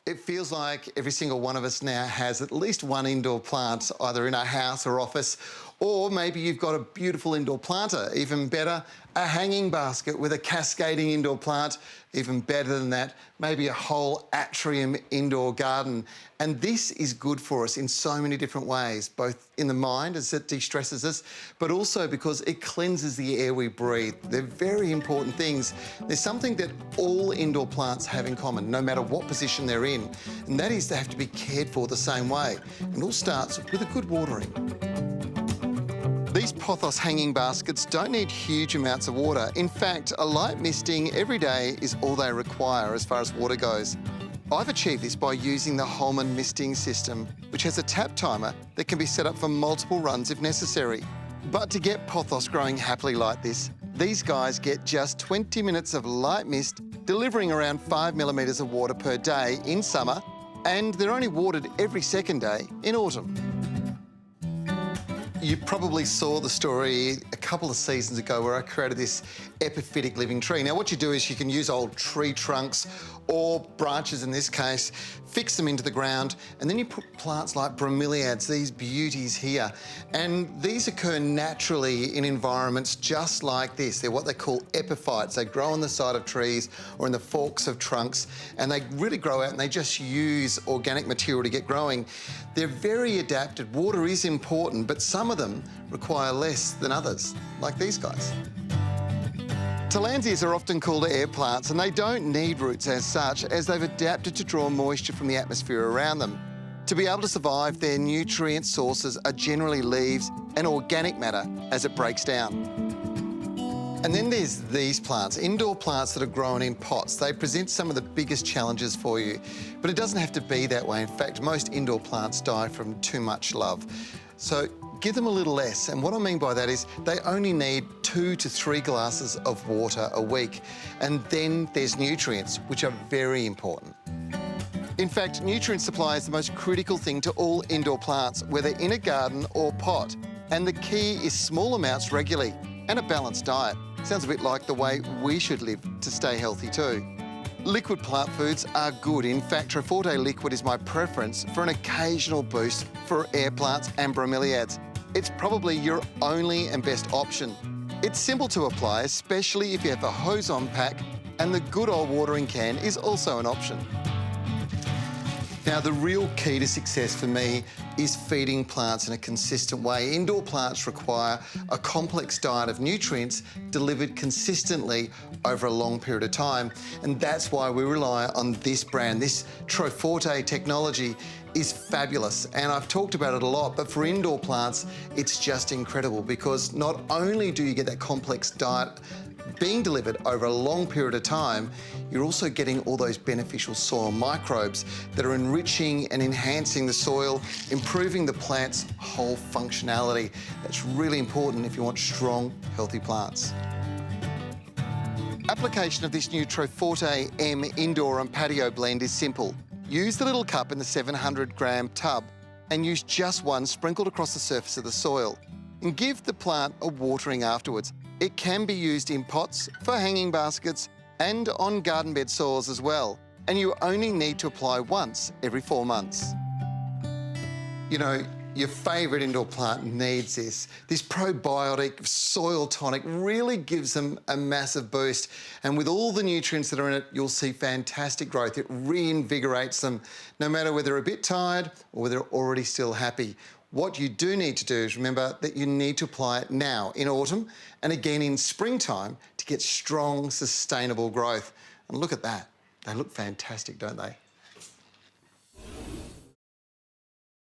It feels like every single one of us now has at least one indoor plant, either in our house or office, or maybe you've got a beautiful indoor planter. Even better, a hanging basket with a cascading indoor plant. Even better than that, maybe a whole atrium indoor garden. And this is good for us in so many different ways, both in the mind as it de-stresses us, but also because it cleanses the air we breathe. They're very important things. There's something that all indoor plants have in common, no matter what position they're in, and that is they have to be cared for the same way. It all starts with a good watering. These pothos hanging baskets don't need huge amounts of water. In fact, a light misting every day is all they require as far as water goes. I've achieved this by using the Holman misting system, which has a tap timer that can be set up for multiple runs if necessary. But to get pothos growing happily like this, these guys get just 20 minutes of light mist, delivering around 5 millimetres of water per day in summer, and they're only watered every second day in autumn. You probably saw the story a couple of seasons ago where I created this epiphytic living tree. Now, what you do is you can use old tree trunks or branches in this case, fix them into the ground, and then you put plants like Bromeliads, these beauties here. And these occur naturally in environments just like this. They're what they call epiphytes. They grow on the side of trees or in the forks of trunks, and they really grow out and they just use organic material to get growing. They're very adapted. Water is important, but some of them require less than others, like these guys. Tillandsias are often called air plants, and they don't need roots as such, as they've adapted to draw moisture from the atmosphere around them. To be able to survive, their nutrient sources are generally leaves and organic matter as it breaks down. And then there's these plants, indoor plants that are grown in pots. They present some of the biggest challenges for you, but it doesn't have to be that way. In fact, most indoor plants die from too much love. So give them a little less, and what I mean by that is they only need 2 to 3 glasses of water a week. And then there's nutrients, which are very important. In fact, nutrient supply is the most critical thing to all indoor plants, whether in a garden or pot. And the key is small amounts regularly and a balanced diet. Sounds a bit like the way we should live to stay healthy too. Liquid plant foods are good. In fact, Trev liquid is my preference for an occasional boost for air plants and bromeliads. It's probably your only and best option. It's simple to apply, especially if you have a hose-on pack, and the good old watering can is also an option. Now, the real key to success for me is feeding plants in a consistent way. Indoor plants require a complex diet of nutrients delivered consistently over a long period of time, and that's why we rely on this brand. This Trev technology is fabulous, and I've talked about it a lot, but for indoor plants, it's just incredible because not only do you get that complex diet being delivered over a long period of time, you're also getting all those beneficial soil microbes that are enriching and enhancing the soil, improving the plant's whole functionality. That's really important if you want strong, healthy plants. Application of this new Trev M indoor and patio blend is simple. Use the little cup in the 700-gram tub and use just one sprinkled across the surface of the soil. And give the plant a watering afterwards. It can be used in pots, for hanging baskets, and on garden bed soils as well. And you only need to apply once every 4 months. You know, your favourite indoor plant needs this. This probiotic soil tonic really gives them a massive boost. And with all the nutrients that are in it, you'll see fantastic growth. It reinvigorates them, no matter whether they're a bit tired or whether they're already still happy. What you do need to do is remember that you need to apply it now in autumn and again in springtime to get strong, sustainable growth. And look at that. They look fantastic, don't they?